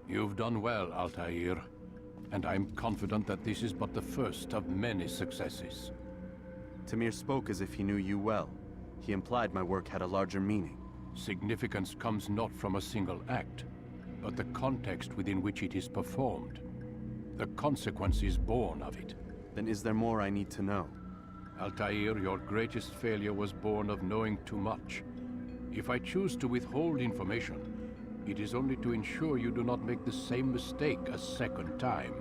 You've done well, Altair, and I'm confident that this is but the first of many successes. Tamir spoke as if he knew you well. He implied my work had a larger meaning. Significance comes not from a single act, but the context within which it is performed. The consequences born of it. Then is there more I need to know? Altair, your greatest failure was born of knowing too much. If I choose to withhold information, it is only to ensure you do not make the same mistake a second time.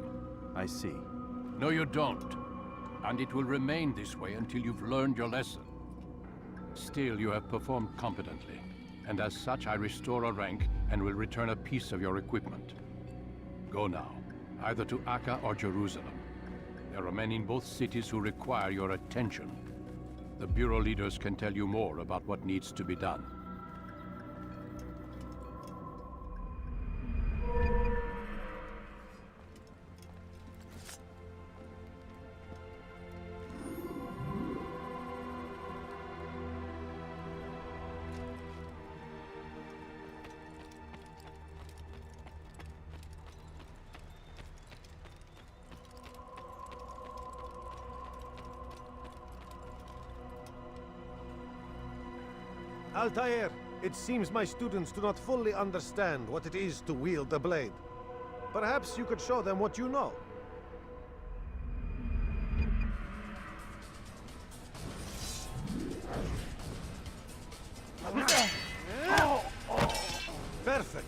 I see. No, you don't. And it will remain this way until you've learned your lesson. Still, you have performed competently, and as such I restore a rank and will return a piece of your equipment. Go now, either to Akka or Jerusalem. There are men in both cities who require your attention. The Bureau leaders can tell you more about what needs to be done. Altair, it seems my students do not fully understand what it is to wield the blade. Perhaps you could show them what you know. Perfect.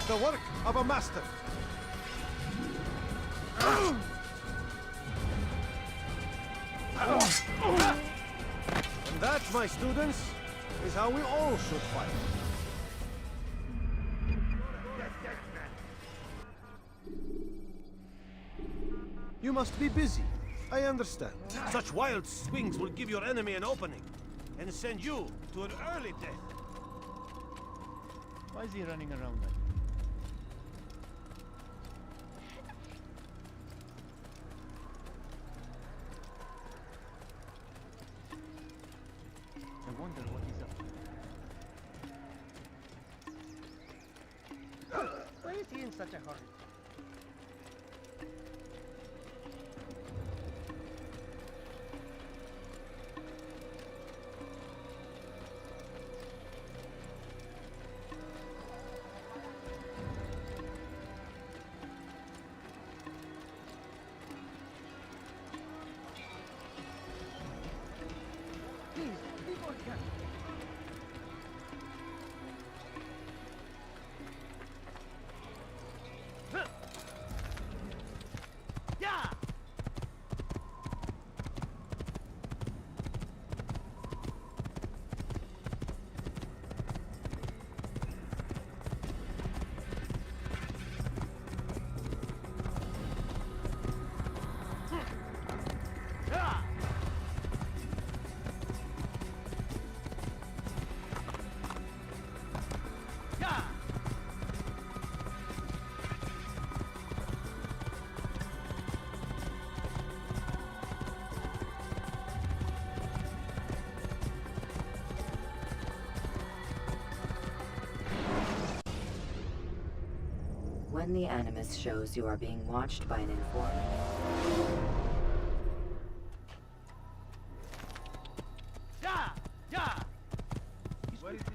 The work of a master. And that, my students, is how we all should fight. You must be busy. I understand. Such wild swings will give your enemy an opening and send you to an early death. Why is he running around like that? I wonder what he's up to. Why is he in such a hurry? When the Animus shows you are being watched by an informant. Where is he?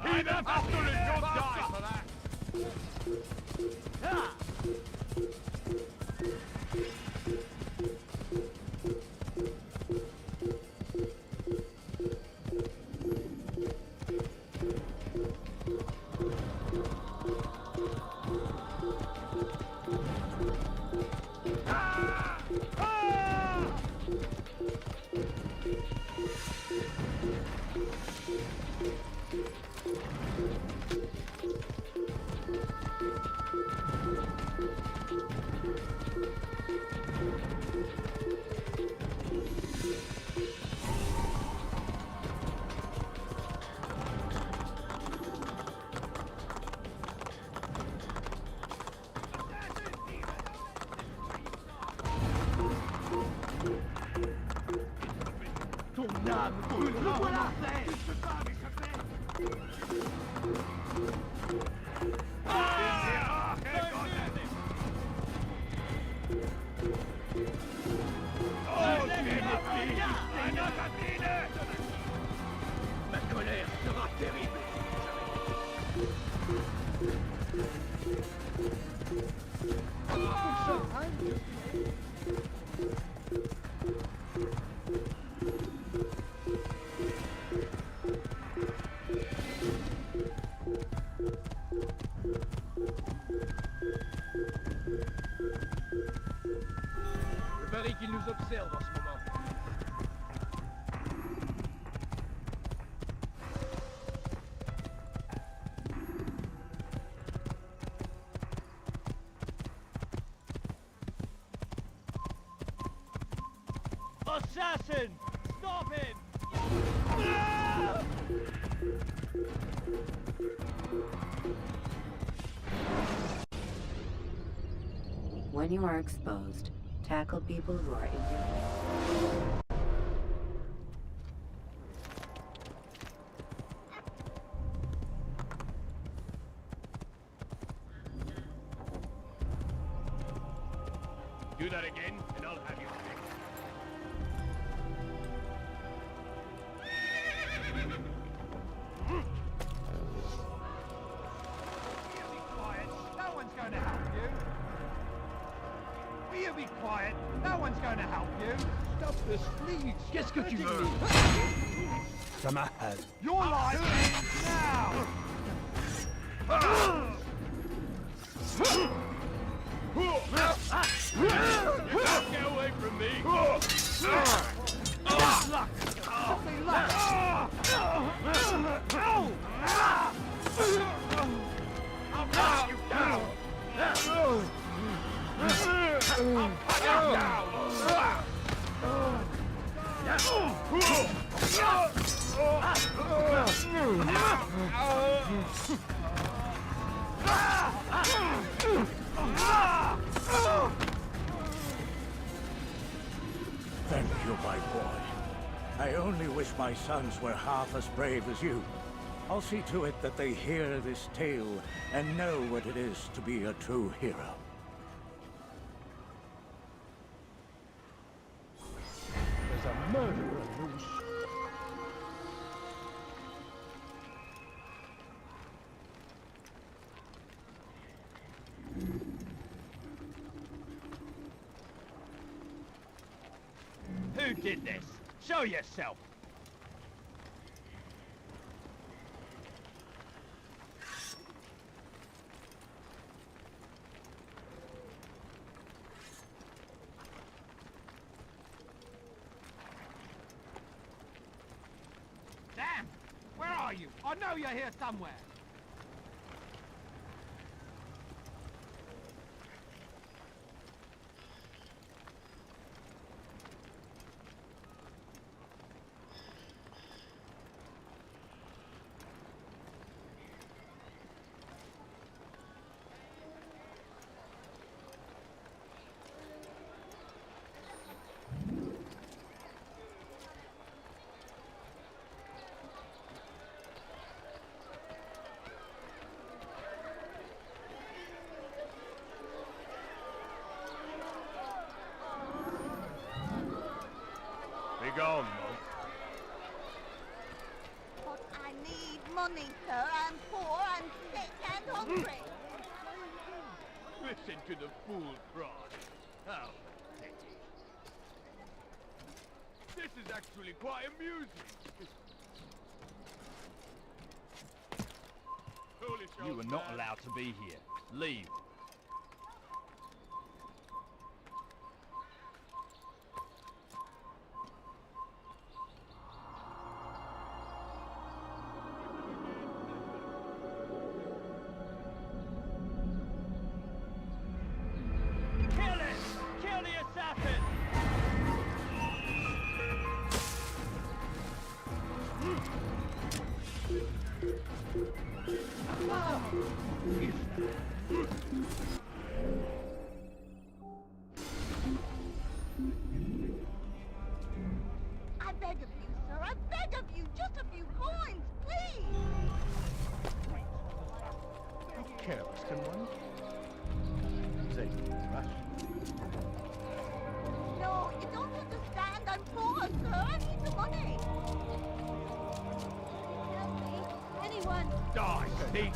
I'd have absolutely no die for that! Ma colère sera terrible. Je parie qu'il nous observe en ce moment. Assassin! Stop him! When you are exposed, tackle people who are in your way. Do that again, and I'll have you fixed. Will you be quiet? No one's going to help you. Will you be quiet? No one's going to help you. Stop this, please. Qu'est-ce que tu veux? Samahad. Your life ends now. Get away from me! Luck. Something luck. I'll knock you down! I'll cut you down! Thank you, my boy. I only wish my sons were half as brave as you. I'll see to it that they hear this tale and know what it is to be a true hero. There's a murderer loose. Who did this? Show yourself. Damn! Where are you? I know you're here somewhere. Be gone, Monk. But I need money, sir. I'm poor, I'm sick and hungry. Listen to the fool cry. How petty. This is actually quite amusing. Foolish You old are not man. allowed to be here. Leave. Kill it! Kill the assassin! I beg of you, sir. I beg careless, can one? Say, rush. No, you don't understand. I'm poor, sir. I need the money. Help me. Anyone. Die, thief!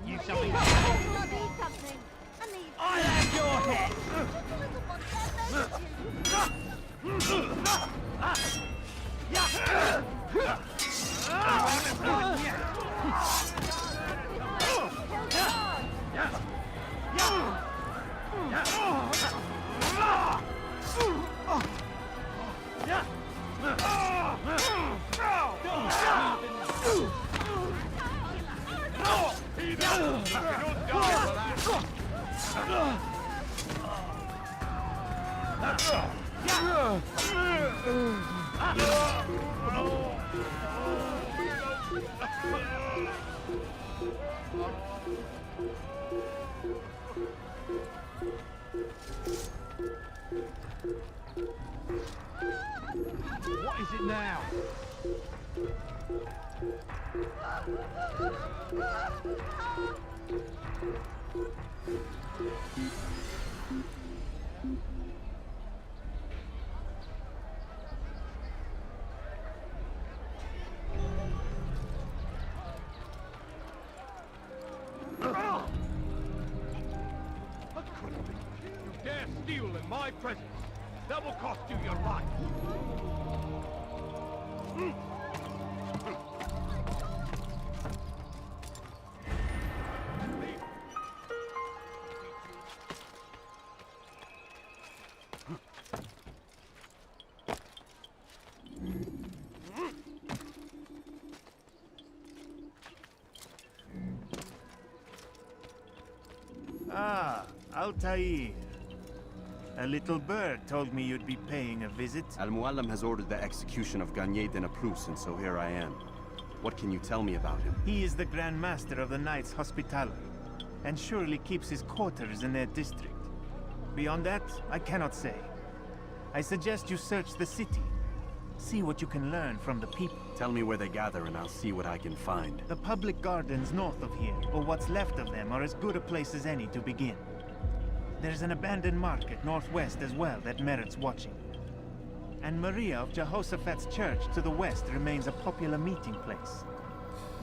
You I something. need something. I need something. I need. I'll have your head! Just a little one. That begs you. What is it now? You dare steal in my presence? That will cost you your life. Ah, Altair. A little bird told me you'd be paying a visit. Al-Muallim has ordered the execution of Garnier de Naplouse, and so here I am. What can you tell me about him? He is the Grand Master of the Knights Hospitaller, and surely keeps his quarters in their district. Beyond that, I cannot say. I suggest you search the city. See what you can learn from the people. Tell me where they gather and I'll see what I can find. The public gardens north of here, or what's left of them, are as good a place as any to begin. There's an abandoned market northwest as well that merits watching. And Maria of Jehoshaphat's church to the west remains a popular meeting place.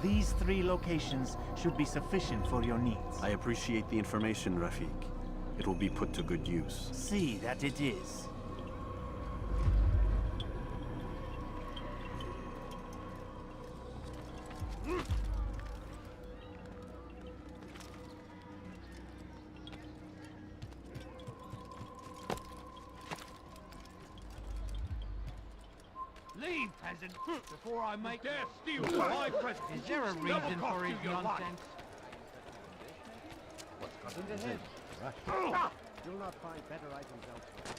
These 3 locations should be sufficient for your needs. I appreciate the information, Rafiq. It will be put to good use. See that it is. Leave, peasant, before I make dare steal my presence. Is there a reason for his nonsense? What's got in the head? Rush. You'll not find better items elsewhere.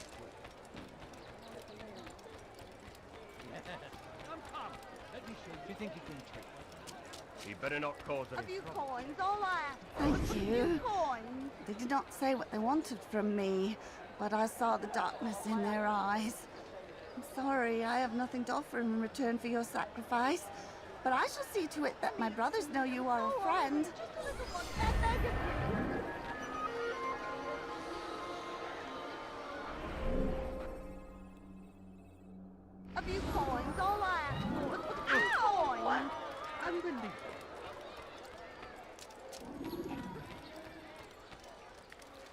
Come. Let me show you. Do you think you can trick? He better not cause A any few trouble. coins, all I ask. Thank A few you. coins. They did not say what they wanted from me, but I saw the darkness in their eyes. I'm sorry, I have nothing to offer in return for your sacrifice, but I shall see to it that my brothers know you are a friend. Just a little one. That begs you. A few coins, all I ask for. A few coins. Unbelievable.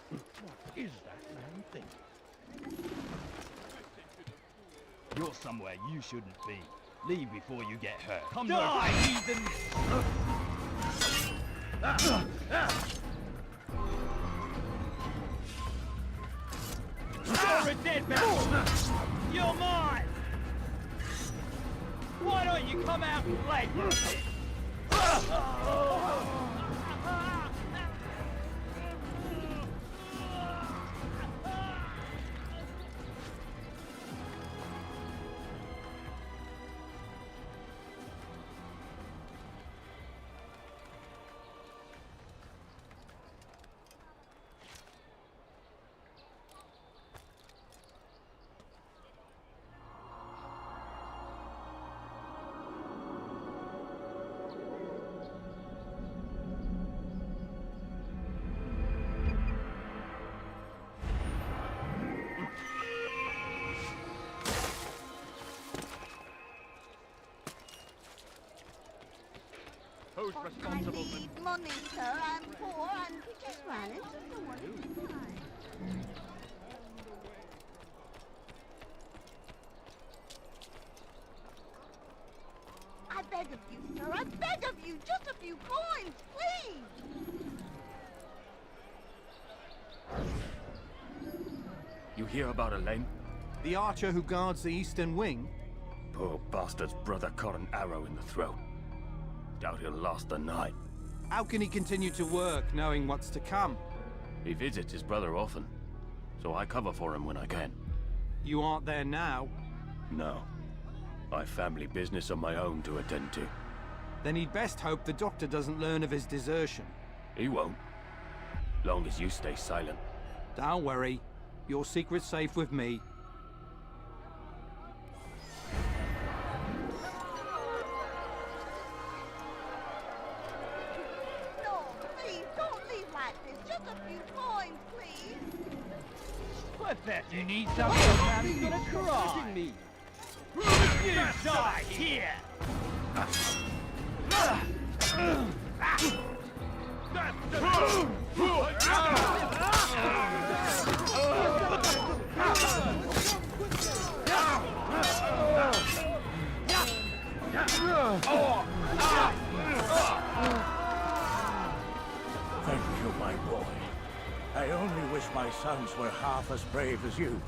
What is that man thinking? You're somewhere you shouldn't be. Leave before you get hurt. Come die, heathen! You're a dead man! You're mine! Why don't you come out and play for a bit? Who's responsible I need money, sir. I'm poor and just ran into someone inside. I beg of you, sir. I beg of you. Just a few coins, please. You hear about Elaine? The archer who guards the eastern wing? Poor bastard's brother caught an arrow in the throat. Doubt he'll last the night. How can he continue to work, knowing what's to come? He visits his brother often, so I cover for him when I can. You aren't there now? No. I've family business of my own to attend to. Then he'd best hope the doctor doesn't learn of his desertion. He won't. Long as you stay silent. Don't worry. Your secret's safe with me. No, please, don't leave like this. Just a few coins, please. Pathetic. You need something, man. He's gonna cry. Me. You die here. Thank you, my boy. I only wish my sons were half as brave as you.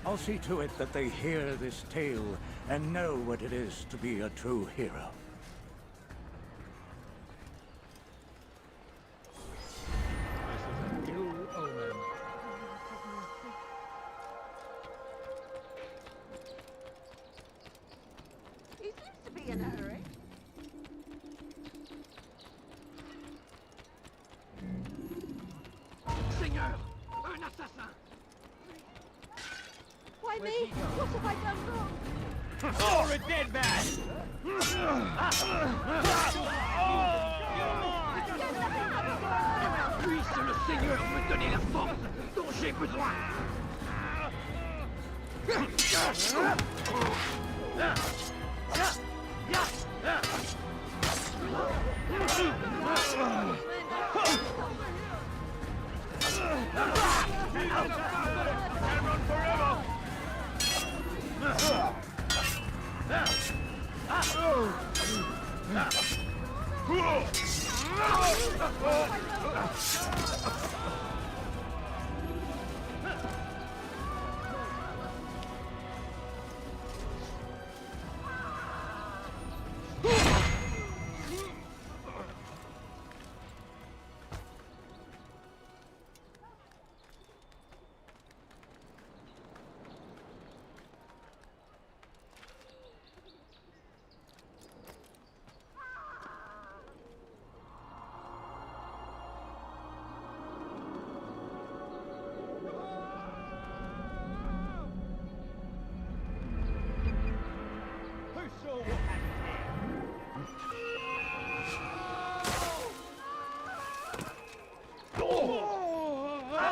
I'll see to it that they hear this tale and know what it is to be a true hero. This is an ill omen. He seems to be in a hurry. Seigneur, un assassin. Why me? What have I done wrong? You're a dead man. Puisse le Seigneur me donner la force dont j'ai besoin.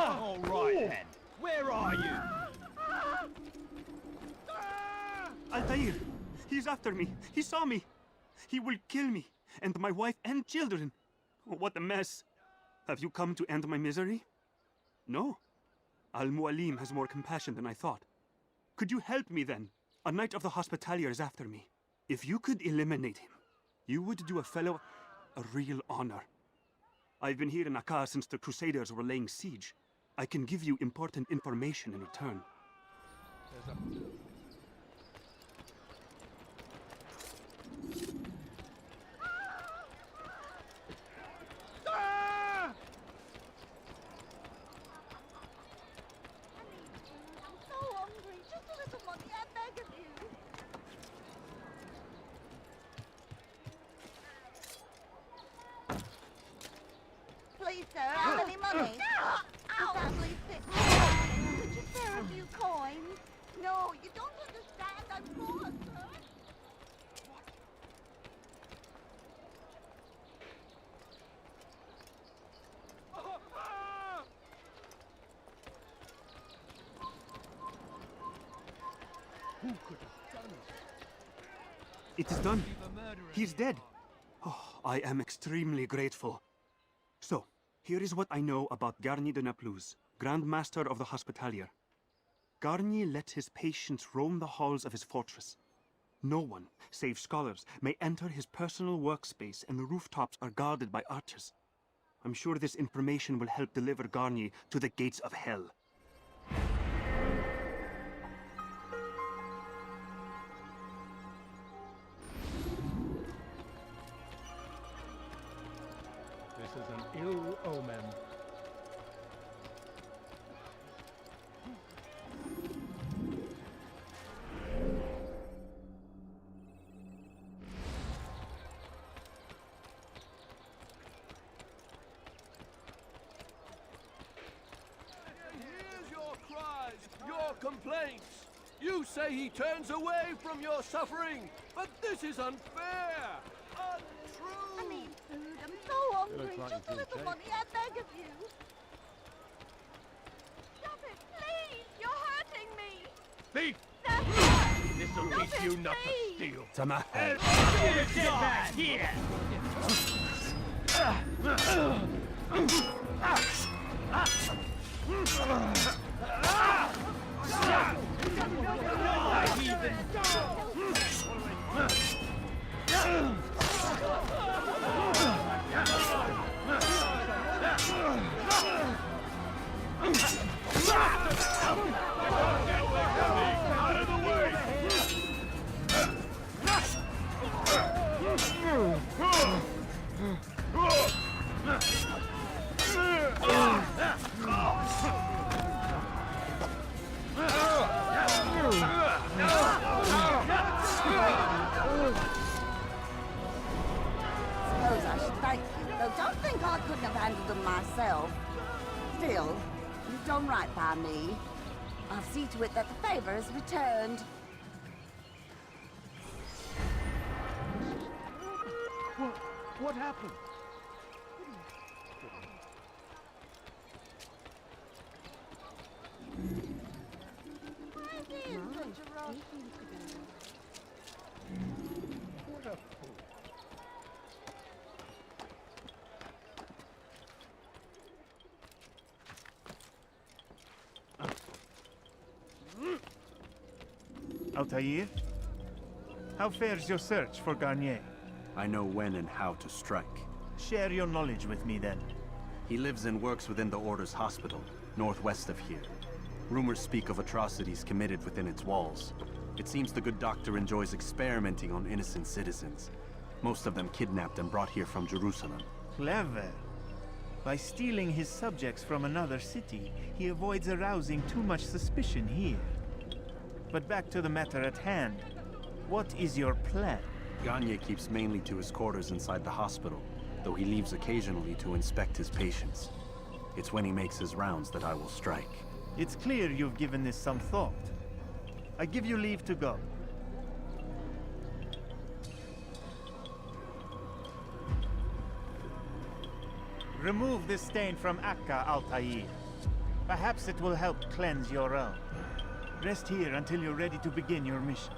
All right then. Where are you? Altair! He's after me! He saw me! He will kill me! And my wife and children! Oh, what a mess! Have you come to end my misery? No. Al-Mualim has more compassion than I thought. Could you help me then? A knight of the Hospitalier is after me. If you could eliminate him, you would do a fellow a real honor. I've been here in Akkar since the Crusaders were laying siege. I can give you important information in return. I'm so hungry. Just a little money, I beg of you. Please, sir, have any money? The family's sick. Could you spare a few coins? No, you don't understand. I'm poor, sir. It is done. He's dead. Oh, I am extremely grateful. So, here is what I know about Garnier de Naplouse, Grand Master of the Hospitalier. Garnier let his patients roam the halls of his fortress. No one, save scholars, may enter his personal workspace, and the rooftops are guarded by archers. I'm sure this information will help deliver Garnier to the gates of hell. This is an ill omen. Complaints. You say he turns away from your suffering, but this is unfair, untrue. I need food. I'm so hungry. Just a little money, I beg of you. Stop it, please. You're hurting me. Thief! This'll teach you not to steal. To my head. Get back here! Out of the way! Suppose I should thank you, though don't think I couldn't have handled them myself. Still, you've done right by me. I'll see to it that the favor is returned. What happened? Why is he in such a rush? What a fool. Altair? How fares your search for Garnier? I know when and how to strike. Share your knowledge with me then. He lives and works within the Order's hospital, northwest of here. Rumors speak of atrocities committed within its walls. It seems the good doctor enjoys experimenting on innocent citizens. Most of them kidnapped and brought here from Jerusalem. Clever. By stealing his subjects from another city, he avoids arousing too much suspicion here. But back to the matter at hand. What is your plan? Garnier keeps mainly to his quarters inside the hospital, though he leaves occasionally to inspect his patients. It's when he makes his rounds that I will strike. It's clear you've given this some thought. I give you leave to go. Remove this stain from Akka, Altair. Perhaps it will help cleanse your own. Rest here until you're ready to begin your mission.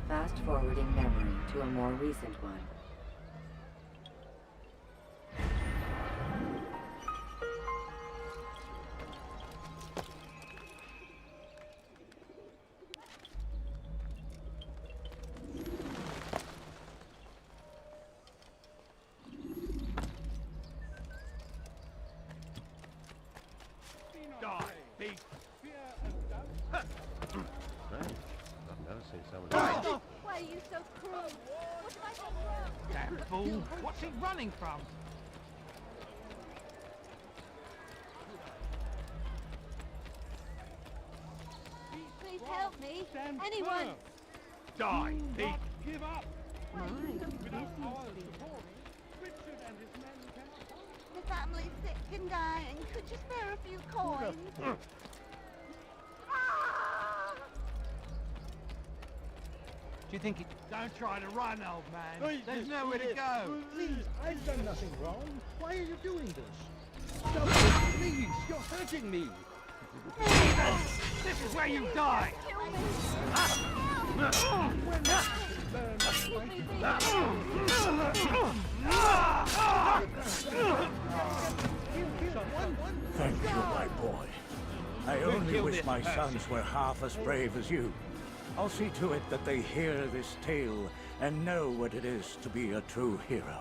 Fast-forwarding memory to a more recent one. Die, thief! Why are you so cruel? What have I done wrong? Damn fool! What's he running from? Please help me. Anyone. Die, thief! Give up! Without our support, Richard and his men cannot hold. The family's sick and dying. Could you spare a few coins? Do you think it... Don't try to run, old man. There's nowhere to go. Please, I've done nothing wrong. Why are you doing this? Stop it, please! You're hurting me! This is where you die! We're not I only wish my sons were half as brave as you. I'll see to it that they hear this tale and know what it is to be a true hero.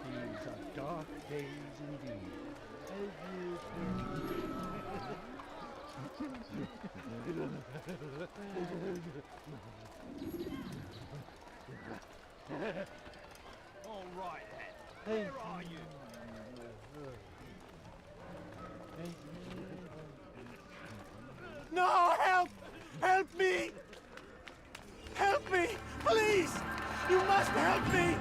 These are dark days indeed. All right, then. Where are you? No, help! Help me! Help me! Please! You must help me!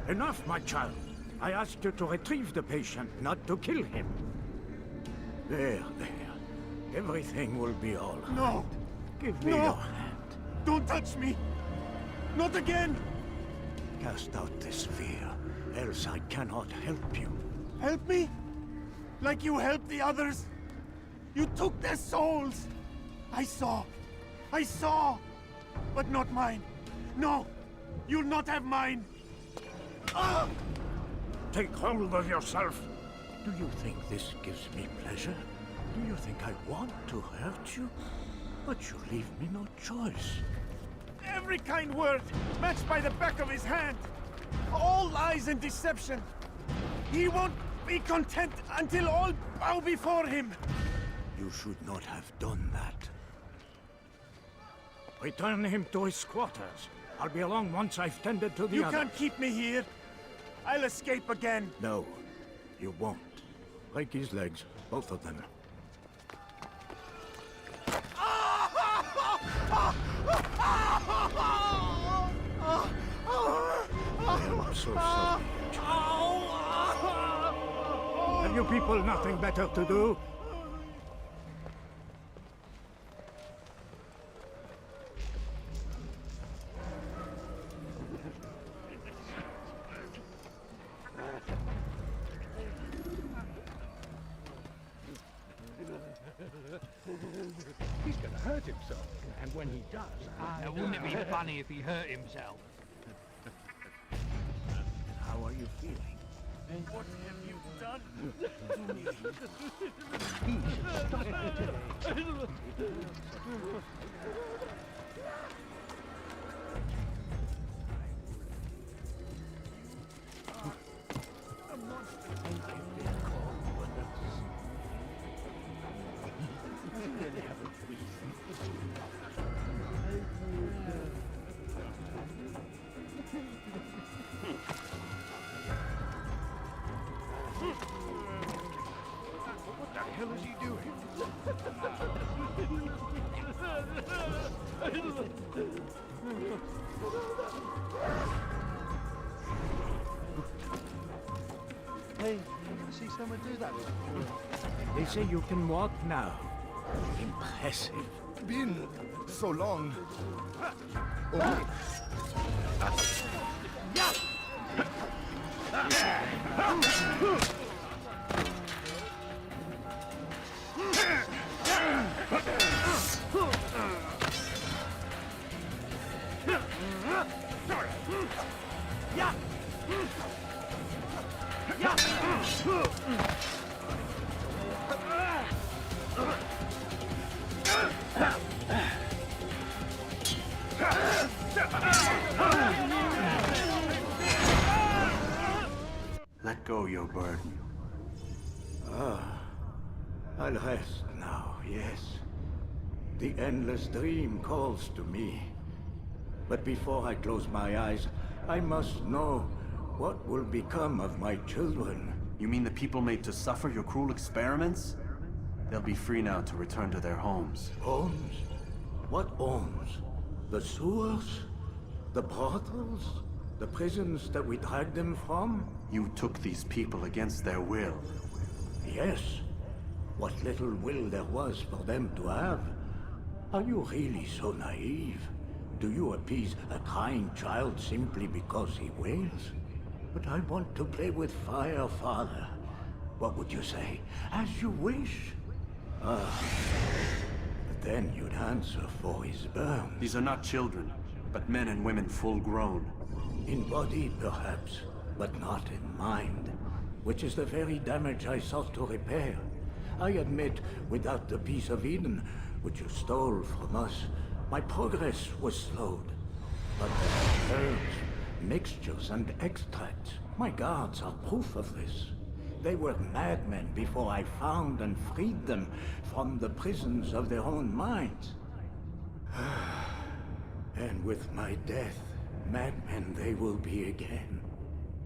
Enough, my child. I asked you to retrieve the patient, not to kill him. There. Everything will be all right. No! Give me your hand. Don't touch me! Not again! Cast out this fear, else I cannot help you. Help me? Like you helped the others? You took their souls! I saw! But not mine! No! You'll not have mine! Ah! Take hold of yourself! Do you think this gives me pleasure? Do you think I want to hurt you? But you leave me no choice. Every kind word matched by the back of his hand! All lies and deception! He won't be content until all bow before him! You should not have done that. Return him to his quarters. I'll be along once I've tended to the You others. can't keep me here! I'll escape again! No, you won't. Break his legs, both of them. I'm so sorry. Have you people nothing better to do? He's gonna hurt himself, and when he does, Wouldn't it be funny if he hurt himself? How are you feeling? What have you done to me? he should stop today. What the hell is he doing? Hey, I see someone do that. They say you can walk now. Impressive. Been so long. Let go your burden. I'll rest now, yes. The endless dream calls to me. But before I close my eyes, I must know what will become of my children. You mean the people made to suffer your cruel experiments? They'll be free now to return to their homes. Homes? What homes? The sewers? The brothels? The prisons that we dragged them from? You took these people against their will. Yes. what little will there was for them to have. Are you really so naive? Do you appease a crying child simply because he wails? But I want to play with fire, Father. What would you say? As you wish. But then you'd answer for his burns. These are not children, but men and women full grown. In body, perhaps, but not in mind. Which is the very damage I sought to repair. I admit, without the piece of Eden, which you stole from us, my progress was slowed. But there are herbs, mixtures, and extracts. My guards are proof of this. They were madmen before I found and freed them from the prisons of their own minds. And with my death, madmen they will be again.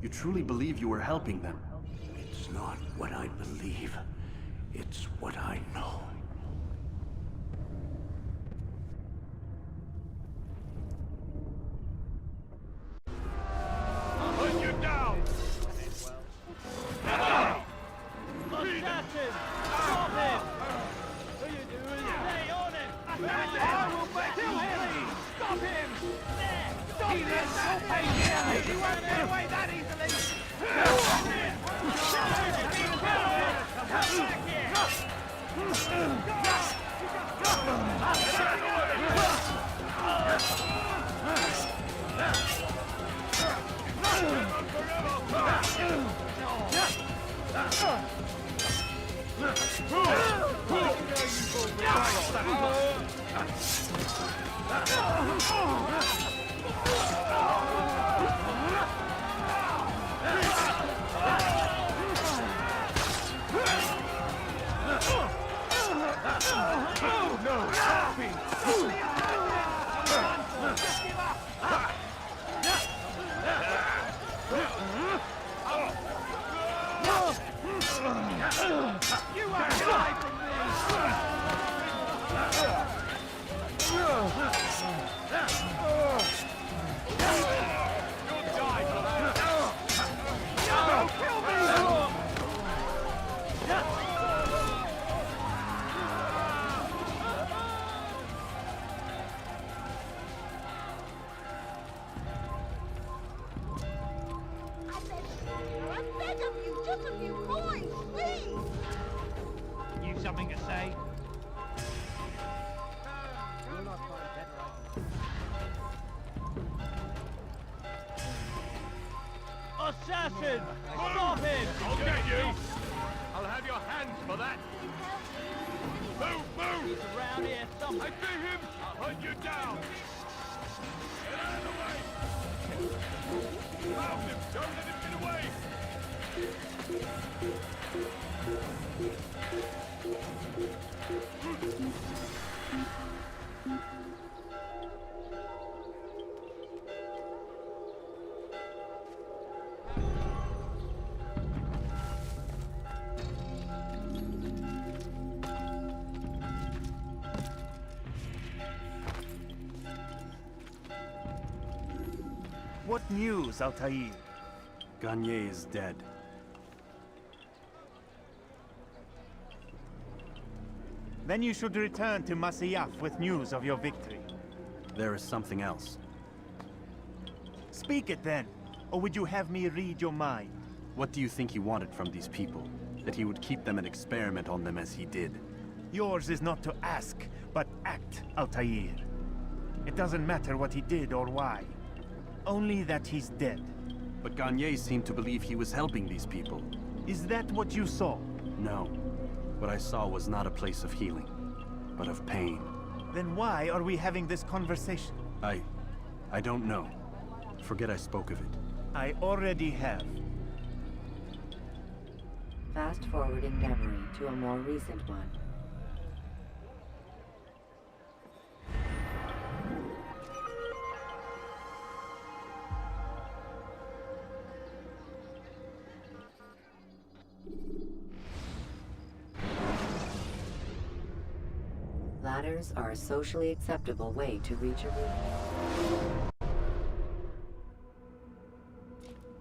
You truly believe you were helping them? It's not what I believe. It's what I know. Put you down! Assassin! Stop him! What are you doing? Stay on him! I will make you him! Stop him! Stop him! He won't get away that easily! You won't get away from I beg of you, just a few coins, please! You something to say? Assassin! Stop him! I'll get you! I'll have your hands for that! Move! He's around here somewhere. I see him! I'll hunt you down! Get out of the way! Found him! Don't let him get away! What news, Altair? Garnier is dead. Then you should return to Masyaf with news of your victory. There is something else. Speak it then, or would you have me read your mind? What do you think he wanted from these people? That he would keep them and experiment on them as he did? Yours is not to ask, but act, Altair. It doesn't matter what he did or why. Only that he's dead. But Garnier seemed to believe he was helping these people. Is that what you saw? No. What I saw was not a place of healing, but of pain. Then why are we having this conversation? I don't know. Forget I spoke of it. I already have. Fast-forwarding memory to a more recent one. Ladders are a socially acceptable way to reach a room.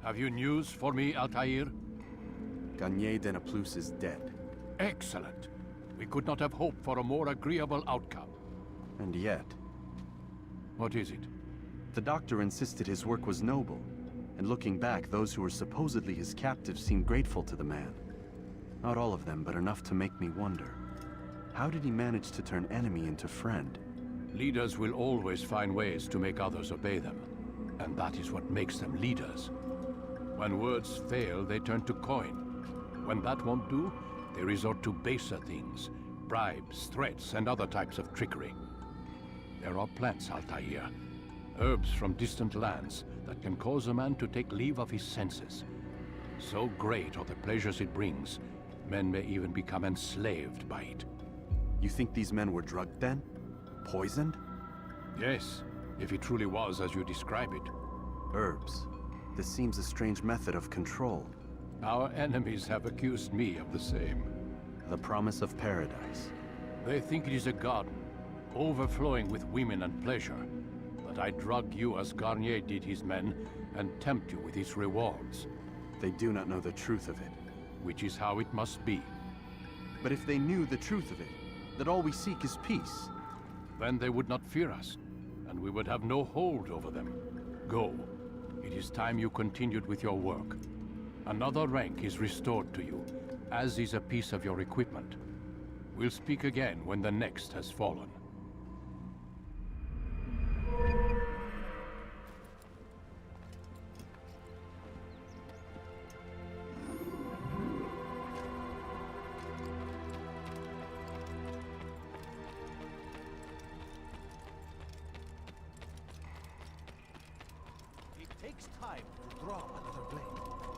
Have you news for me, Altair? Garnier de Naplouse is dead. Excellent. We could not have hoped for a more agreeable outcome. And yet... What is it? The doctor insisted his work was noble, and looking back, those who were supposedly his captives seemed grateful to the man. Not all of them, but enough to make me wonder. How did he manage to turn enemy into friend? Leaders will always find ways to make others obey them. And that is what makes them leaders. When words fail, they turn to coin. When that won't do, they resort to baser things. Bribes, threats, and other types of trickery. There are plants, Altair. Herbs from distant lands that can cause a man to take leave of his senses. So great are the pleasures it brings, men may even become enslaved by it. You think these men were drugged then? Poisoned? Yes, if it truly was as you describe it. Herbs. This seems a strange method of control. Our enemies have accused me of the same. The promise of paradise. They think it is a garden, overflowing with women and pleasure. But I drug you as Garnier did his men, and tempt you with its rewards. They do not know the truth of it. Which is how it must be. But if they knew the truth of it, that all we seek is peace, then they would not fear us, and we would have no hold over them. Go. It is time you continued with your work. Another rank is restored to you, as is a piece of your equipment. We'll speak again when the next has fallen. It takes time to draw another blade.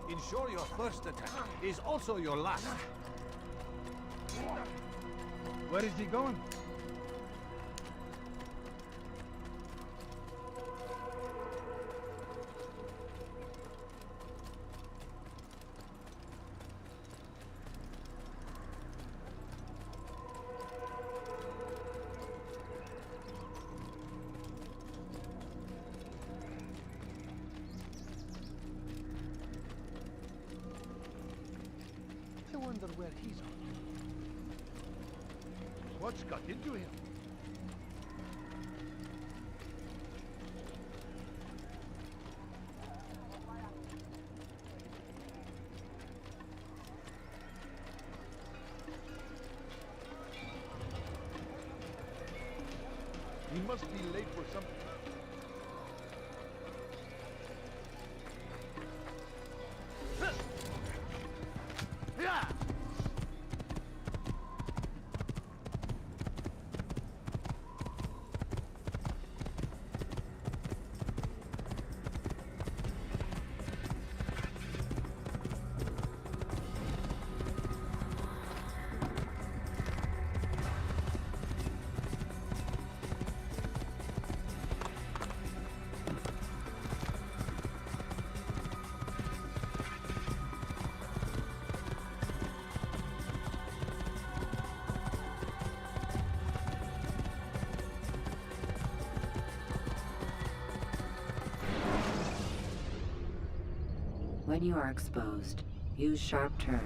Ensure your first attack is also your last. Where is he going? I wonder where he's on. What's got into him? He must be late for something. When you are exposed, use sharp turns.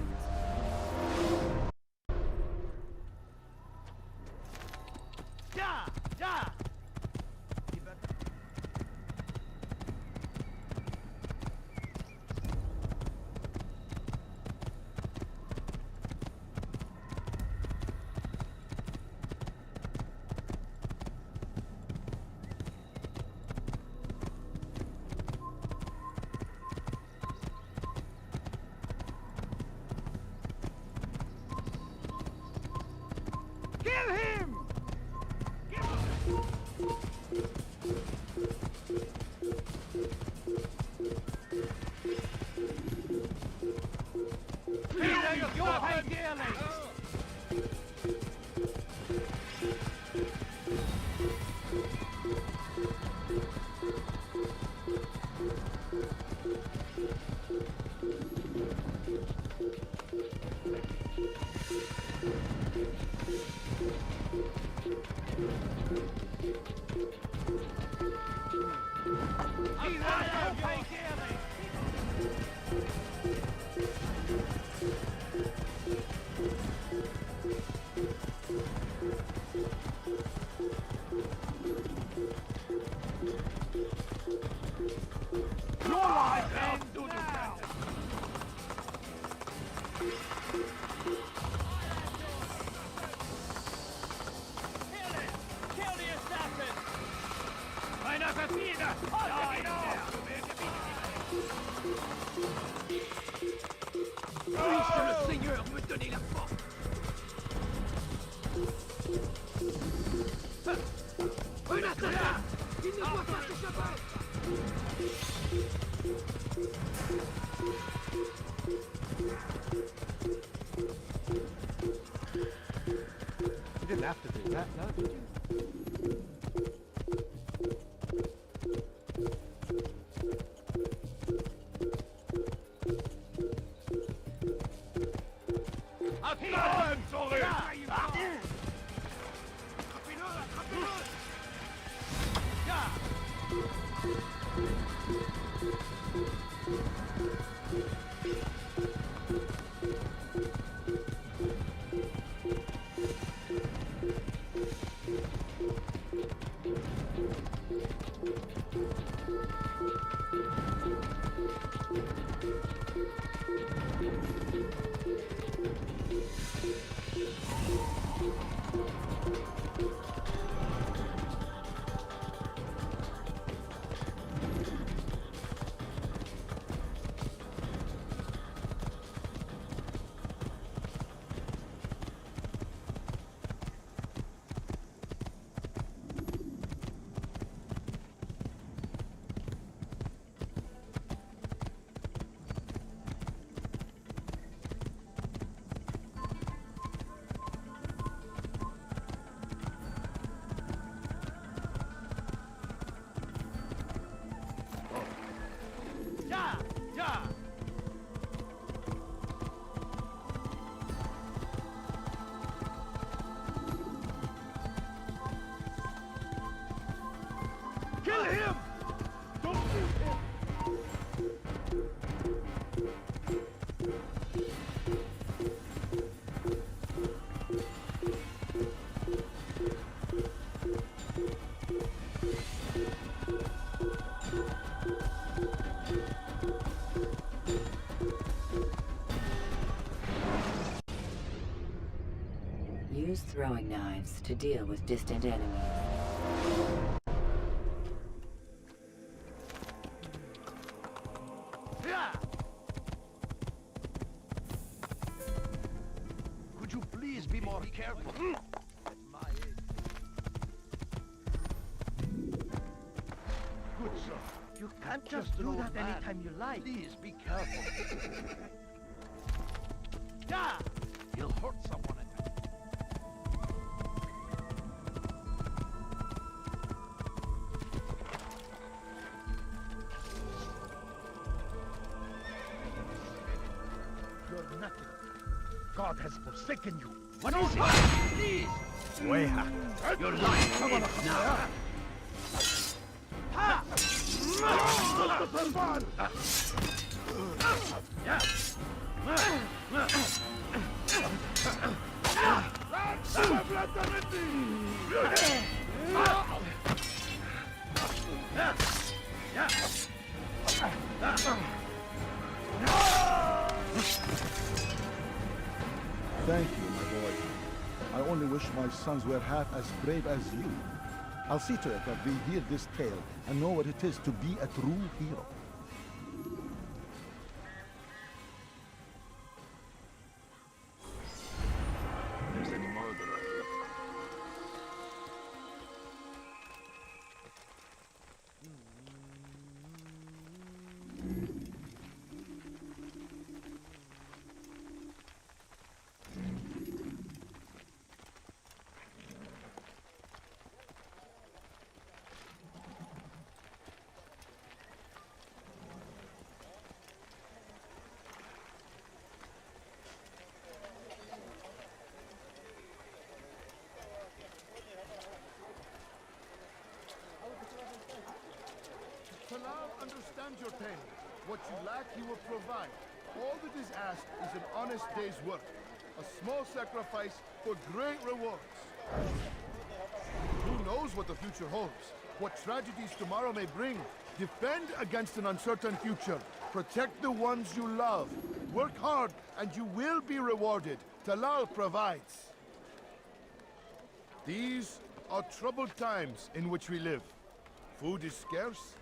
Kill him! You'll pay dearly! You didn't have to do that, no, did you? Kill him! Don't shoot him! Use throwing knives to deal with distant enemies. Could you please be more careful? At my age. Good sir. You can't just do that anytime you like. Please be careful. Yeah! You'll hurt someone at that. You're nothing. God has forsaken you. What is it? Please! Weha, you're lying now. Ha! Thank you, my boy. I only wish my sons were half as brave as you. I'll see to it that they hear this tale and know what it is to be a true hero. There's a murderer here. Talal understands your pain. What you lack, he will provide. All that is asked is an honest day's work. A small sacrifice for great rewards. Who knows what the future holds? What tragedies tomorrow may bring? Defend against an uncertain future. Protect the ones you love. Work hard, and you will be rewarded. Talal provides. These are troubled times in which we live. Food is scarce,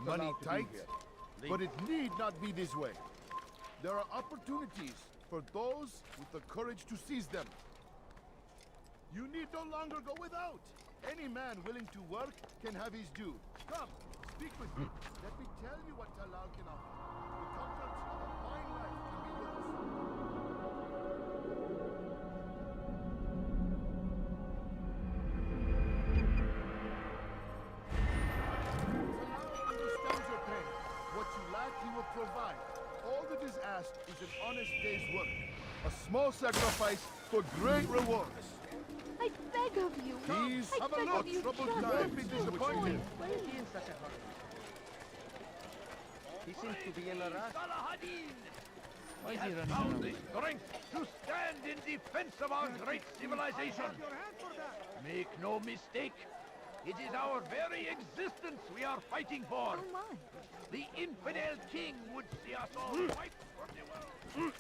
money tight, but it need not be this way. There are opportunities for those with the courage to seize them. You need no longer go without. Any man willing to work can have his due. Come, speak with me. Let me tell you what Talal can offer. The comforts of a fine life can be yours. Talal understands your pain. What you lack, he will provide. All that is asked is an honest day's work. A small sacrifice for great rewards. I beg of you. Please, I have a beg look. of you, Troubled just guy, one be small disappointed. point. Why is he in such a hurry? He seems to be in a rush. Why is he running around? Strength to stand in defense of our great civilization. Make no mistake, it is our very existence we are fighting for. Oh my. The infidel king would see us all wiped from the world.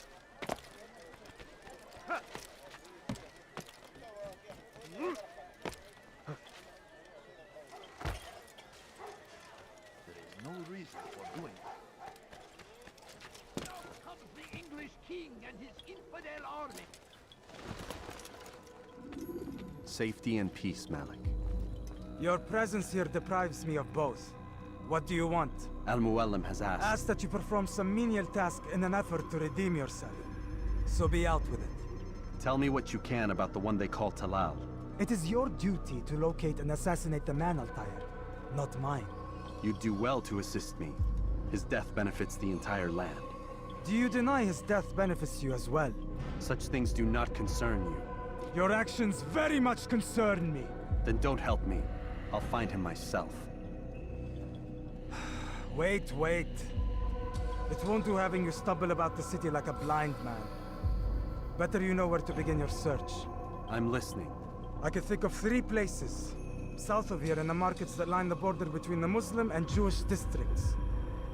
There is no reason for doing it. Now comes the English king and his infidel army. Safety and peace, Malik. Your presence here deprives me of both. What do you want? Al-Muallim has asked. Ask that you perform some menial task in an effort to redeem yourself. So be out with it. Tell me what you can about the one they call Talal. It is your duty to locate and assassinate the man, Altair, not mine. You'd do well to assist me. His death benefits the entire land. Do you deny his death benefits you as well? Such things do not concern you. Your actions very much concern me. Then don't help me. I'll find him myself. Wait. It won't do having you stumble about the city like a blind man. Better you know where to begin your search. I'm listening. I can think of 3 places. South of here in the markets that line the border between the Muslim and Jewish districts.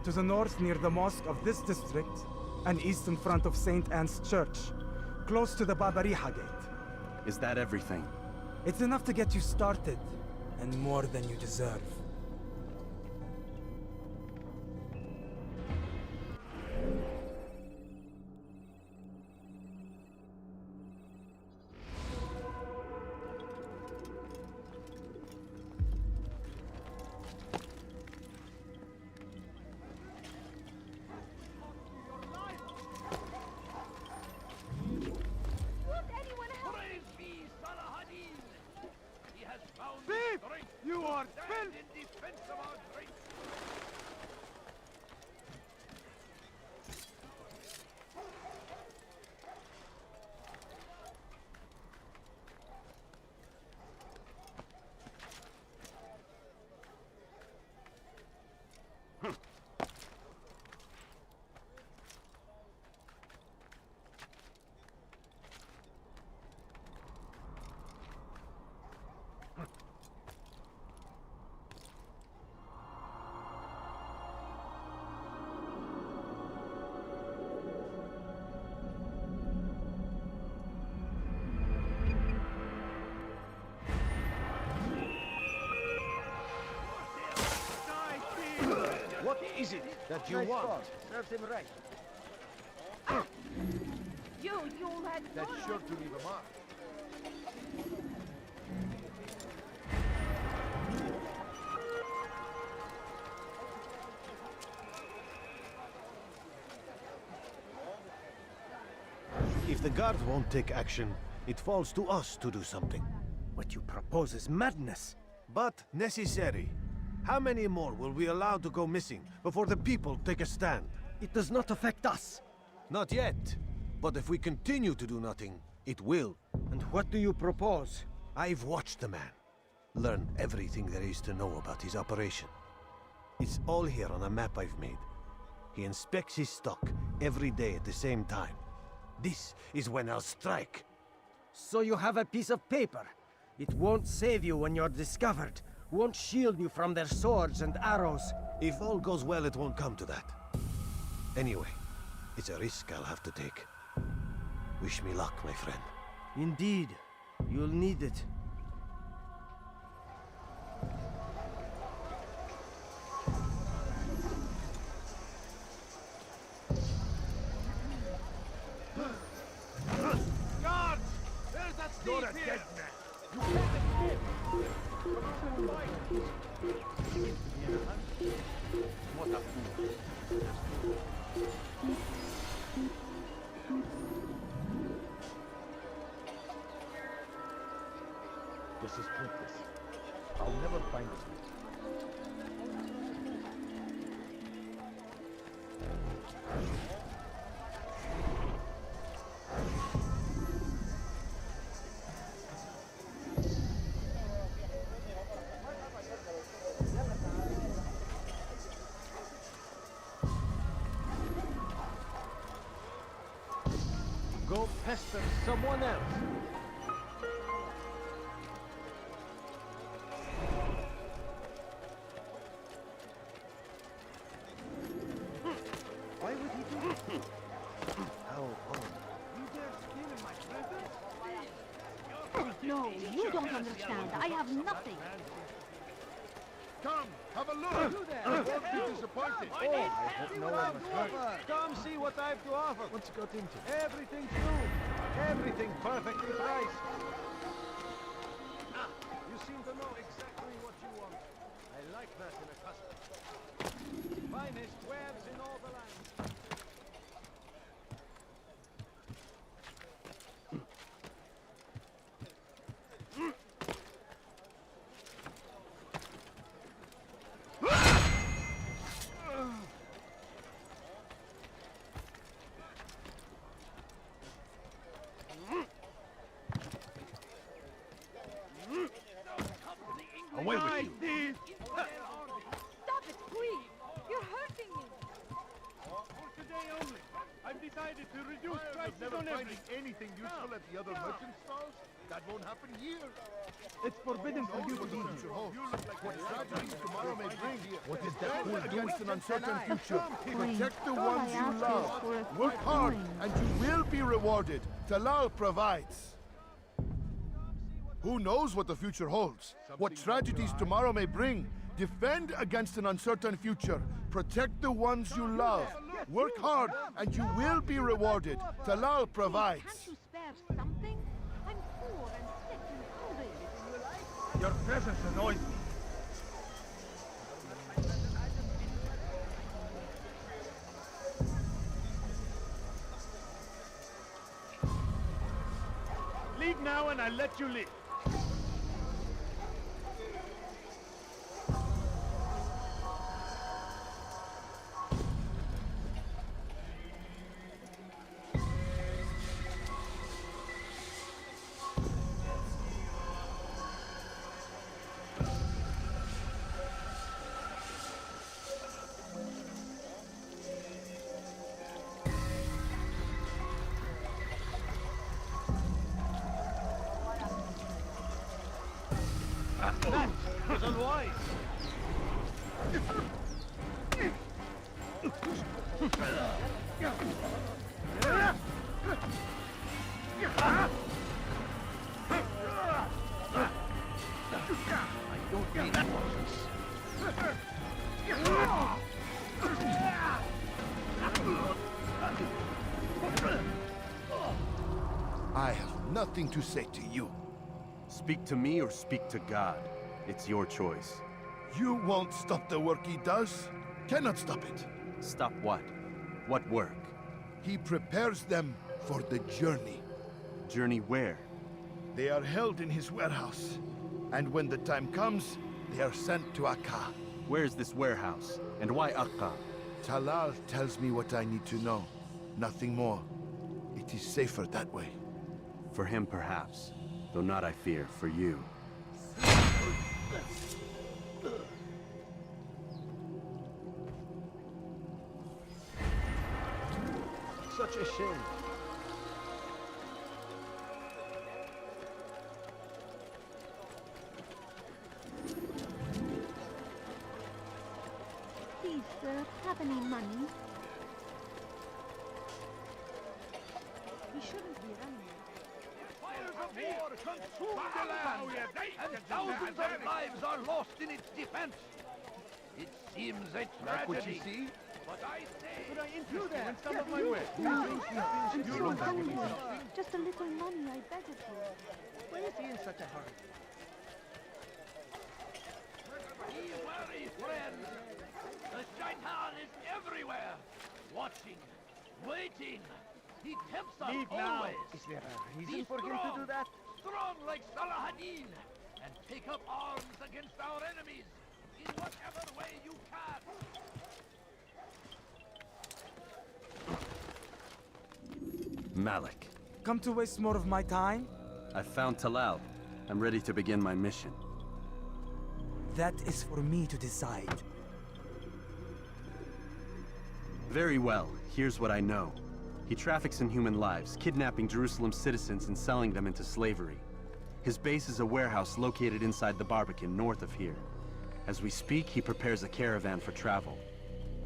To the north near the mosque of this district, and east in front of St. Anne's Church, close to the Babariha gate. Is that everything? It's enough to get you started, and more than you deserve. You are stand in defense of our great... What is it that you want? Serves him right. You had That's sure to leave a mark. If the guards won't take action, it falls to us to do something. What you propose is madness. But necessary. How many more will we allow to go missing before the people take a stand? It does not affect us. Not yet. But if we continue to do nothing, it will. And what do you propose? I've watched the man. Learn everything there is to know about his operation. It's all here on a map I've made. He inspects his stock every day at the same time. This is when I'll strike. So you have a piece of paper. It won't save you when you're discovered. Won't shield you from their swords and arrows. If all goes well, it won't come to that. Anyway, it's a risk I'll have to take. Wish me luck, my friend. Indeed. You'll need it. a dead man. You can't escape. What a fool. This is pointless. I'll never find this man. Go pester someone else. Why would he do this? How odd. You dare steal in my presence? No, you don't understand. I have nothing. Come, have a look. You won't be disappointed. Oh, I hope no one was hurt. Come see what I have to offer. What's it got into? Everything's new. Everything perfectly priced. You seem to know exactly what you want. I like that in a customer. Finest wares in all the land. Away with you. Stop it, please. You're hurting me. For today only, I've decided to reduce prices Never on finding everything. anything useful at the other merchant stalls? That won't happen here. It's forbidden for you to be here. You look like what tragedies tomorrow may bring. What is that we'll do against an uncertain future? Protect the ones you love. Work hard, and you will be rewarded. Talal provides. Who knows what the future holds? What tragedies tomorrow may bring? Defend against an uncertain future. Protect the ones you love. Work hard, and you will be rewarded. Talal provides. Can't you spare something? I'm poor and sick and hungry. Your presence annoys me. Leave now and I'll let you live. That was unwise. I don't need horses. I have nothing to say to you. Speak to me or speak to God. It's your choice. You won't stop the work he does. Cannot stop it. Stop what? What work? He prepares them for the journey. Journey where? They are held in his warehouse. And when the time comes, they are sent to Akka. Where's this warehouse? And why Akka? Talal tells me what I need to know. Nothing more. It is safer that way. For him, perhaps. Though not, I fear, for you. Such a shame. Please, sir, have any money? We shouldn't be running. Fires of war consume the land, and thousands of lives are lost in its defense. It seems a Like what you tragedy, see? but I say... Could I interest you in some of my work? I'm so hungry. Just a little money, I beg of you. Why is he in such a hurry? Be wary, friends! The Shaitan is everywhere! Watching, waiting! He tempts us Leave now! always! Is there a reason Be for him strong, to do that? Strong like Saladin! And take up arms against our enemies! In whatever way you can! Malik. Come to waste more of my time? I found Talal. I'm ready to begin my mission. That is for me to decide. Very well. Here's what I know. He traffics in human lives, kidnapping Jerusalem citizens and selling them into slavery. His base is a warehouse located inside the Barbican, north of here. As we speak, he prepares a caravan for travel.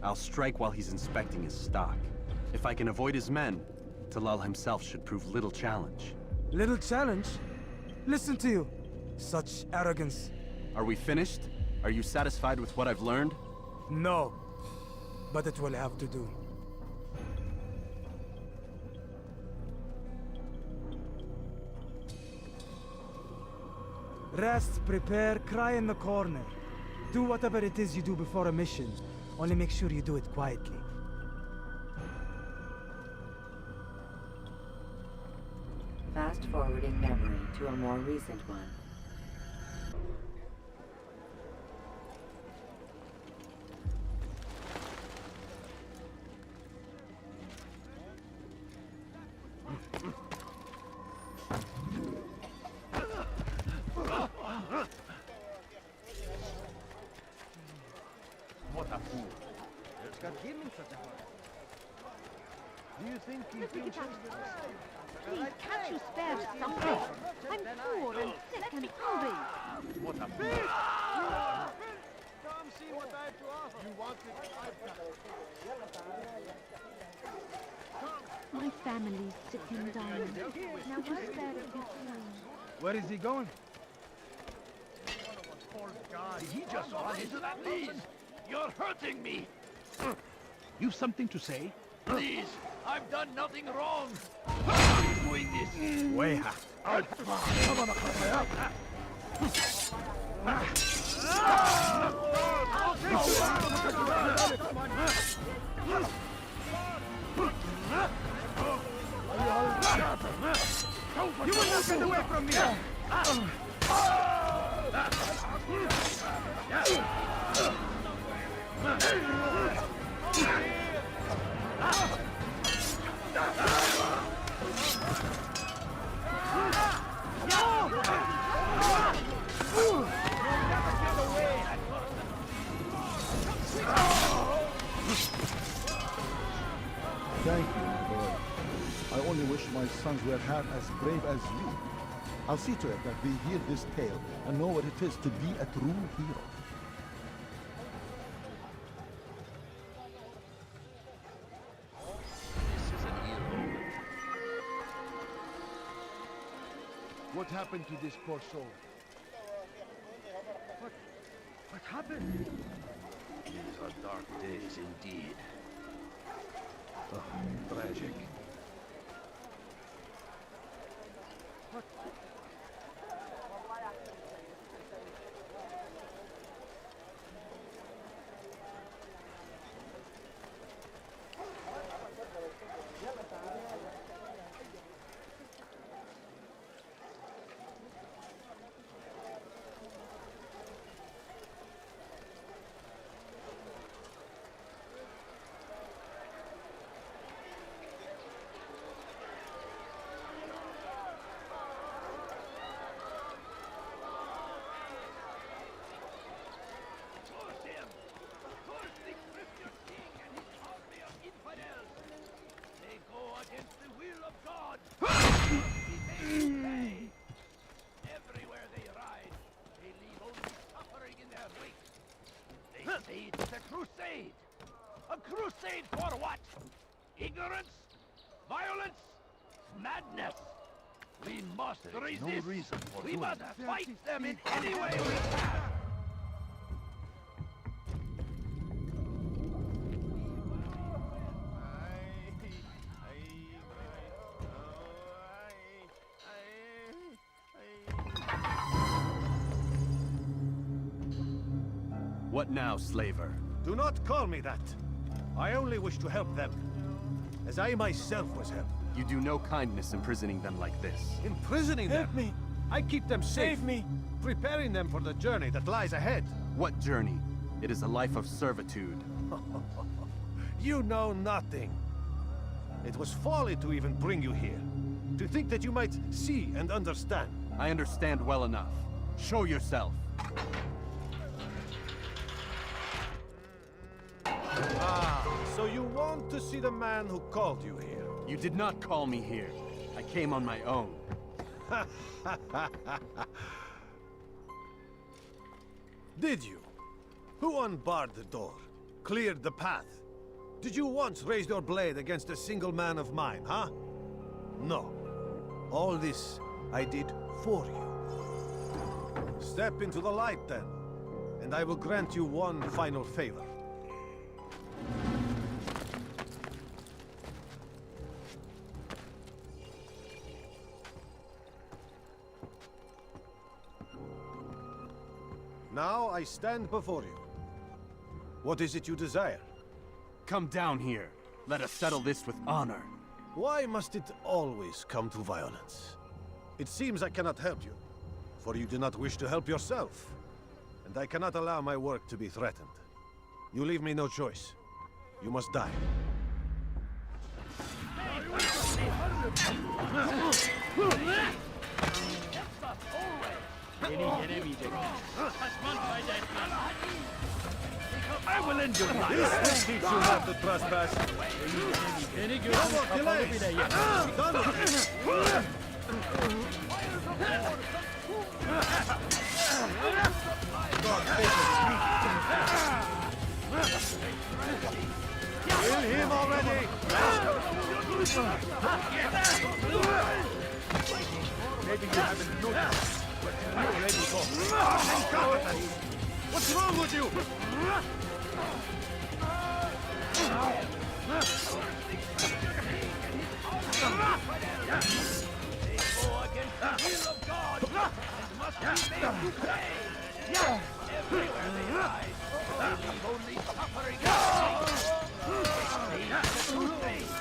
I'll strike while he's inspecting his stock. If I can avoid his men, Talal himself should prove little challenge. Little challenge? Listen to you. Such arrogance. Are we finished? Are you satisfied with what I've learned? No. But it will have to do. Rest, prepare, cry in the corner. Do whatever it is you do before a mission. Only make sure you do it quietly. Fast forwarding memory to a more recent one. What a fool. It's got him in such a hurry. Do you think he thinks... Please, can't you spare us something? I'm poor and sick and hungry. What a fool. Come see what I have to offer. You want it? I've got it. My family's sick and dying. Now just spare a few coins. Where is he going? Did he just run into that? Please! You're hurting me! You've something to say? Please! I've done nothing wrong! How are you doing this? Weha. You will not get away from me! Thank you, my boy. I only wish my sons were half as brave as you. I'll see to it that they hear this tale and know what it is to be a true hero. What happened to this poor soul? What happened? These are dark days indeed. Oh, tragic. Everywhere they ride, they leave only suffering in their wake. They say it's a crusade. A crusade for what? Ignorance? Violence? Madness? We must resist. No reason for we doing must that. fight them in any way we can. What now, slaver? Do not call me that. I only wish to help them, as I myself was helped. You do no kindness imprisoning them like this. Imprisoning them? Help me! I keep them safe. Save me! Preparing them for the journey that lies ahead. What journey? It is a life of servitude. You know nothing. It was folly to even bring you here. To think that you might see and understand. I understand well enough. Show yourself. Ah, so you want to see the man who called you here? You did not call me here. I came on my own. Did you? Who unbarred the door? Cleared the path? Did you once raise your blade against a single man of mine, huh? No. All this I did for you. Step into the light then, and I will grant you one final favor. Now I stand before you. What is it you desire? Come down here. Let us settle this with honor. Why must it always come to violence? It seems I cannot help you, for you do not wish to help yourself. And I cannot allow my work to be threatened. You leave me no choice. You must die. I will end your life. This will teach you not to trespass. No more delays. Done it. Kill him already. Maybe you haven't noticed, but you already go. What's wrong with you? They go against the will of God and must be made to pay. Everywhere they rise, they leave only suffering and pain. A crusade.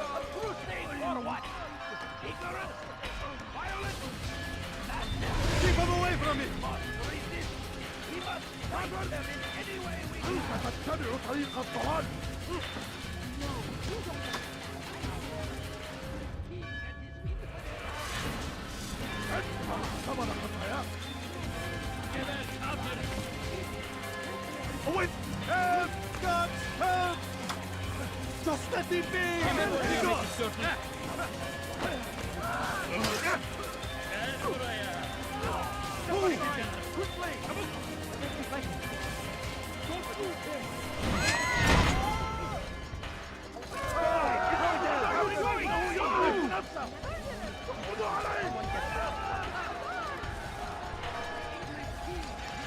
A crusade for what? Ignorance? Violence? Keep him away from me! We must fight them in any way we can. Oh, wait! Help! God, help! Just let me be!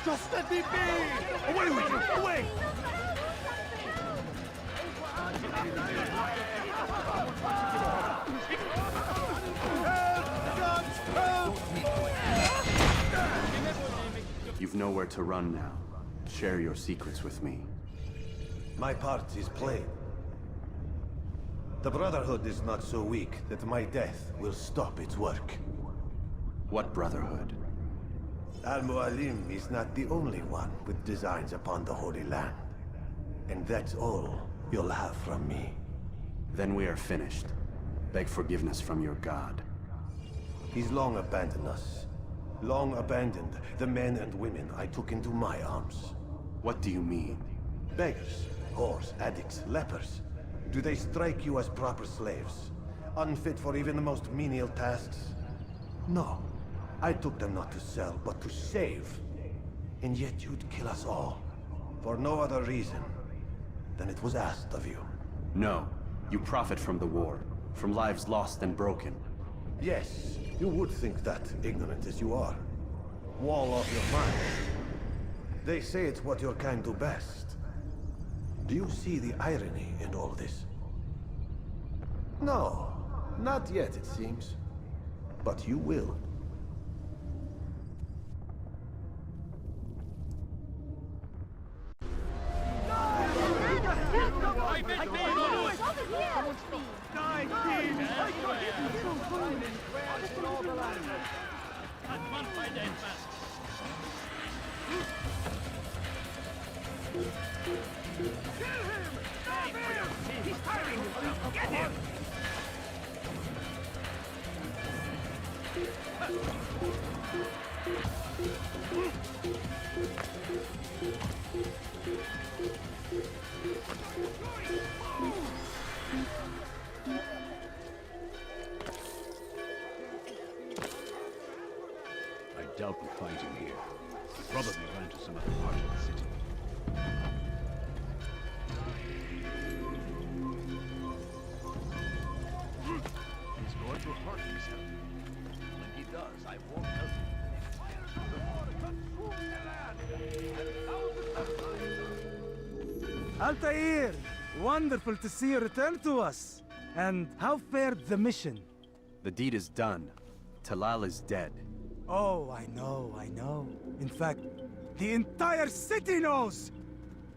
Just let me be! Away with you! Away! You've nowhere to run now. Share your secrets with me. My part is plain. The Brotherhood is not so weak that my death will stop its work. What Brotherhood? Al-Mualim is not the only one with designs upon the Holy Land. And that's all you'll have from me. Then we are finished. Beg forgiveness from your god. He's long abandoned us. Long abandoned the men and women I took into my arms. What do you mean? Beggars, whores, addicts, lepers. Do they strike you as proper slaves? Unfit for even the most menial tasks? No. I took them not to sell, but to save. And yet you'd kill us all. For no other reason than it was asked of you. No. You profit from the war. From lives lost and broken. Yes, you would think that, ignorant as you are. Wall off your mind. They say it's what your kind do best. Do you see the irony in all this? No, not yet, it seems. But you will. I doubt we'll find him here. He probably ran to some other part of the city. He's going to hurt himself. When he does, I won't help him. The fires of the war consume the land, and thousands of lives. Altair! Wonderful to see you return to us. And how fared the mission? The deed is done. Talal is dead. Oh, I know. In fact, the entire city knows!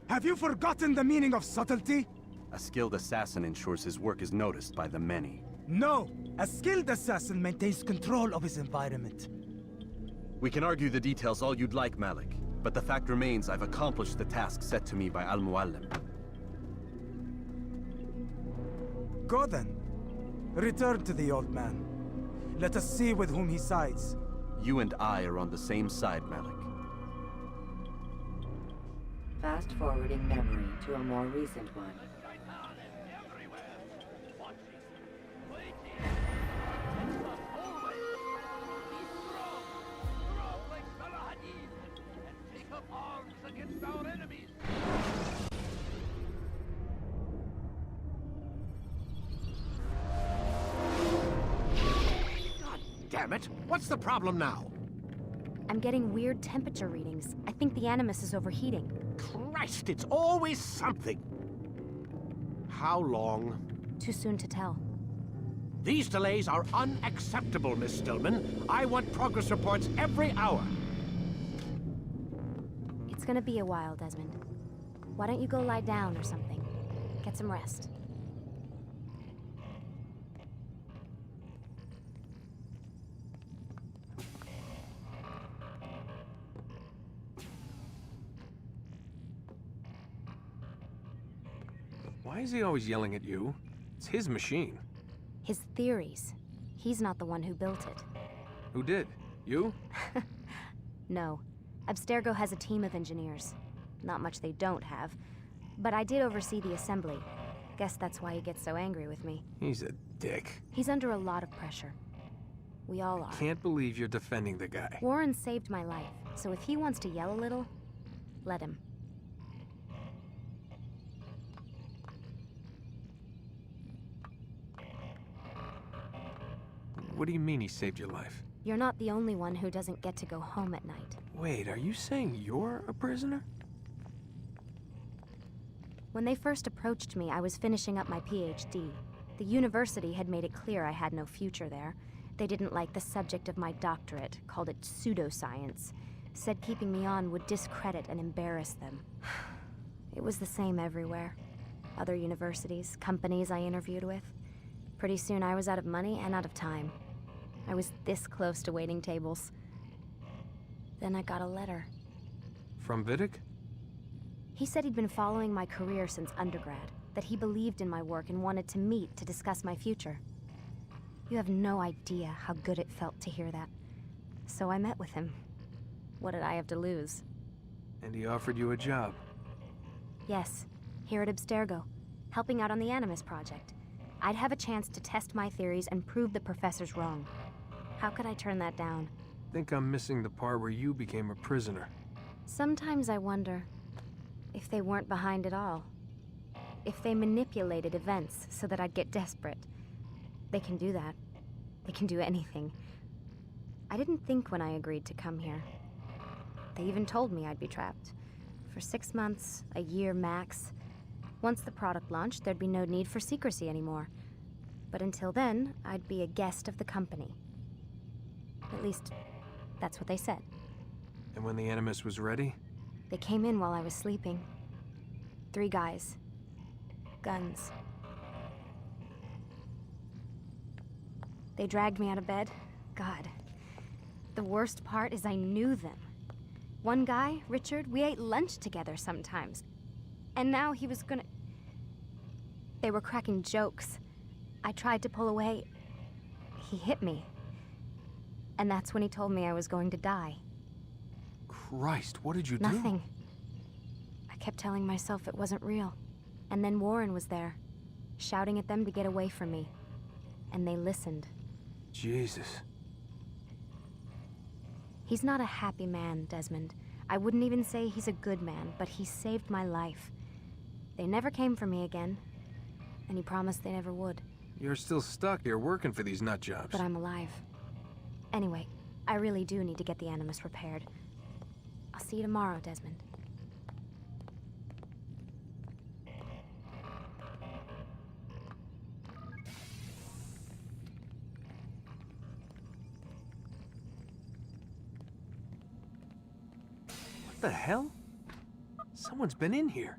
Have you forgotten the meaning of subtlety? A skilled assassin ensures his work is noticed by the many. No! A skilled assassin maintains control of his environment. We can argue the details all you'd like, Malik. But the fact remains I've accomplished the task set to me by Al-Muallim. Go then. Return to the old man. Let us see with whom he sides. You and I are on the same side, Malik. Fast-forwarding memory to a more recent one. Damn it! What's the problem now? I'm getting weird temperature readings. I think the Animus is overheating. Christ, it's always something! How long? Too soon to tell. These delays are unacceptable, Miss Stillman. I want progress reports every hour. It's gonna be a while, Desmond. Why don't you go lie down or something? Get some rest. Why is he always yelling at you? It's his machine. His theories. He's not the one who built it. Who did? You? No. Abstergo has a team of engineers. Not much they don't have. But I did oversee the assembly. Guess that's why he gets so angry with me. He's a dick. He's under a lot of pressure. We all are. Can't believe you're defending the guy. Warren saved my life, so if he wants to yell a little, let him. What do you mean he saved your life? You're not the only one who doesn't get to go home at night. Wait, are you saying you're a prisoner? When they first approached me, I was finishing up my PhD. The university had made it clear I had no future there. They didn't like the subject of my doctorate, called it pseudoscience. Said keeping me on would discredit and embarrass them. It was the same everywhere. Other universities, companies I interviewed with. Pretty soon I was out of money and out of time. I was this close to waiting tables. Then I got a letter. From Vidic? He said he'd been following my career since undergrad, that he believed in my work and wanted to meet to discuss my future. You have no idea how good it felt to hear that. So I met with him. What did I have to lose? And he offered you a job? Yes, here at Abstergo, helping out on the Animus project. I'd have a chance to test my theories and prove the professors wrong. How could I turn that down? Think I'm missing the part where you became a prisoner. Sometimes I wonder if they weren't behind it all. If they manipulated events so that I'd get desperate. They can do that. They can do anything. I didn't think when I agreed to come here. They even told me I'd be trapped. For 6 months, a year max. Once the product launched, there'd be no need for secrecy anymore. But until then, I'd be a guest of the company. At least, that's what they said. And when the Animus was ready? They came in while I was sleeping. 3 guys. Guns. They dragged me out of bed. God. The worst part is I knew them. One guy, Richard, we ate lunch together sometimes. And now he was gonna... They were cracking jokes. I tried to pull away. He hit me. And that's when he told me I was going to die. Christ, what did you do? Nothing. I kept telling myself it wasn't real. And then Warren was there, shouting at them to get away from me. And they listened. Jesus. He's not a happy man, Desmond. I wouldn't even say he's a good man, but he saved my life. They never came for me again, and he promised they never would. You're still stuck here working for these nut jobs. But I'm alive. Anyway, I really do need to get the Animus repaired. I'll see you tomorrow, Desmond. What the hell? Someone's been in here.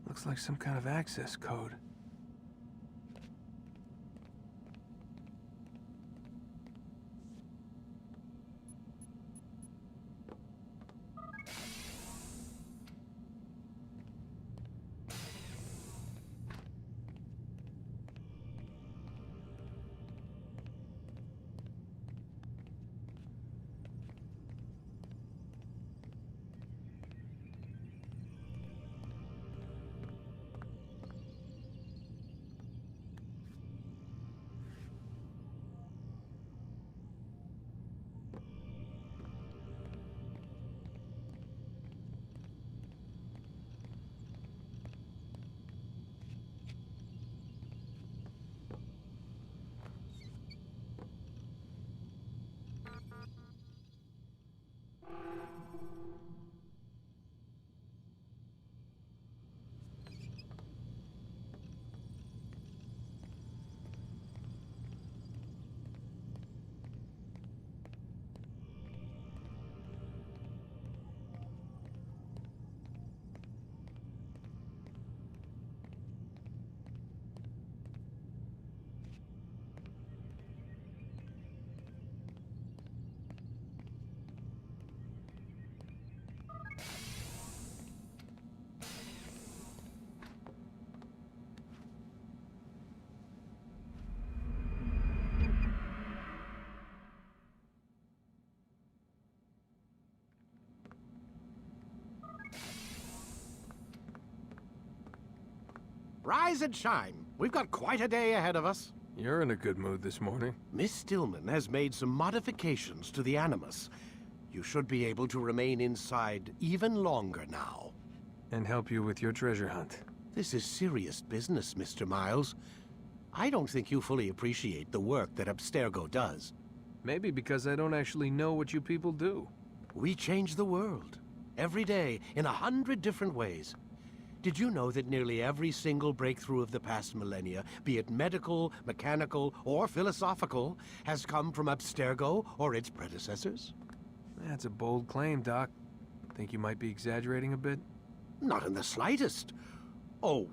Looks like some kind of access code. Rise and shine. We've got quite a day ahead of us. You're in a good mood this morning. Miss Stillman has made some modifications to the Animus. You should be able to remain inside even longer now. And help you with your treasure hunt. This is serious business, Mr. Miles. I don't think you fully appreciate the work that Abstergo does. Maybe because I don't actually know what you people do. We change the world. Every day, in 100 different ways. Did you know that nearly every single breakthrough of the past millennia, be it medical, mechanical, or philosophical, has come from Abstergo or its predecessors? That's a bold claim, Doc. Think you might be exaggerating a bit? Not in the slightest. Oh,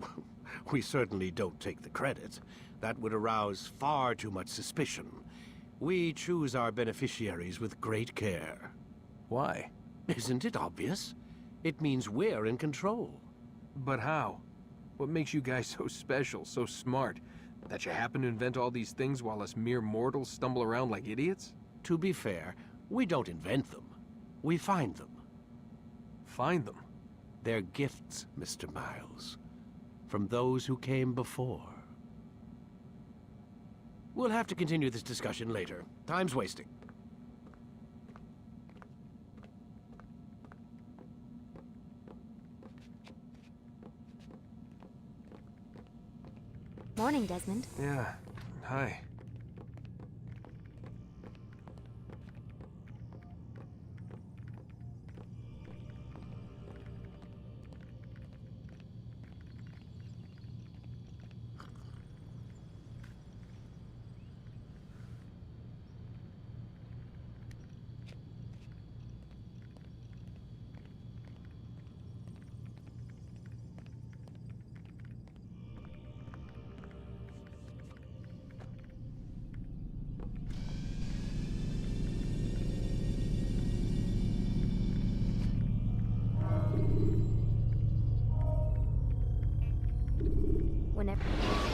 we certainly don't take the credit. That would arouse far too much suspicion. We choose our beneficiaries with great care. Why? Isn't it obvious? It means we're in control. But how? What makes you guys so special, so smart? That you happen to invent all these things while us mere mortals stumble around like idiots? To be fair, we don't invent them. We find them. Find them? They're gifts, Mr. Miles. From those who came before. We'll have to continue this discussion later. Time's wasting. Morning, Desmond. Yeah. Hi. Whenever...